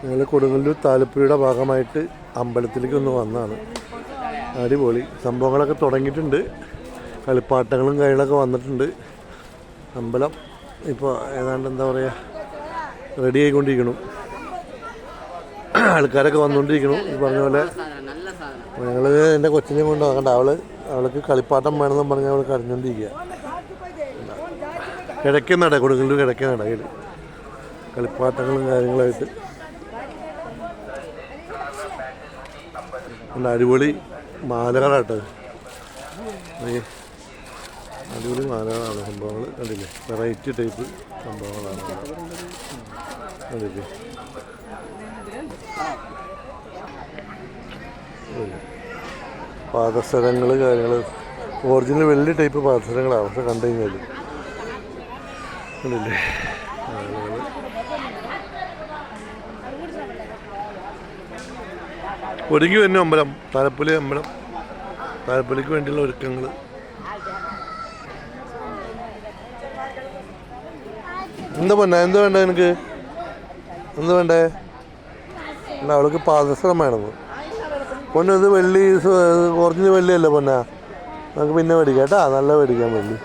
ഞങ്ങൾ കൊടുങ്ങല്ലൂർ താലപ്പൊലിയുടെ ഭാഗമായിട്ട് അമ്പലത്തിലേക്ക് ഒന്ന് വന്നതാണ്. അടിപൊളി സംഭവങ്ങളൊക്കെ തുടങ്ങിയിട്ടുണ്ട്. കളിപ്പാട്ടങ്ങളും കാര്യങ്ങളൊക്കെ വന്നിട്ടുണ്ട്. അമ്പലം ഇപ്പോൾ ഏതാണ്ട് എന്താ പറയുക റെഡി ആയിക്കൊണ്ടിരിക്കണം. ആൾക്കാരൊക്കെ വന്നുകൊണ്ടിരിക്കണം. ഈ പറഞ്ഞ പോലെ ഞങ്ങൾ എൻ്റെ കൊച്ചിനെ കൊണ്ട് നോക്കണ്ട. അവൾക്ക് കളിപ്പാട്ടം വേണമെന്ന് പറഞ്ഞാൽ അവൾ കരഞ്ഞുകൊണ്ടിരിക്കുക. കിഴക്കനട കൊടുങ്ങല്ലൂർ കിഴക്കനടയിൽ കളിപ്പാട്ടങ്ങളും കാര്യങ്ങളായിട്ട് നല്ല അടിപൊളി മാലകളാട്ടോ. അടിപൊളി മാലകളാണ് സംഭവങ്ങൾ. കണ്ടില്ലേ, വെറൈറ്റി ടൈപ്പ് സംഭവങ്ങളാണ്. കണ്ടില്ലേ, പാദസരങ്ങൾ കാര്യങ്ങൾ ഒറിജിനൽ വെള്ളി ടൈപ്പ് പാദസരങ്ങളാണ്. പക്ഷെ കണ്ടു കഴിഞ്ഞാൽ കണ്ടില്ലേ ഒരുങ്ങി വരുന്ന അമ്പലം താലപ്പൊലി അമ്പലം. താലപ്പൊലിക്ക് വേണ്ടിയുള്ള ഒരുക്കങ്ങൾ. എന്താ പൊന്നെ, എന്താ വേണ്ട എനിക്ക്? എന്താ വേണ്ടേ? അല്ല, അവൾക്ക് പാദസരം വേണമെന്ന്. പൊന്നെ ഇത് വെള്ളി ഒറിജിനൽ വെള്ളിയല്ലേ പൊന്നെ? നമുക്ക് പിന്നെ മേടിക്കാം കേട്ടാ. നല്ല മേടിക്കാം വെള്ളി.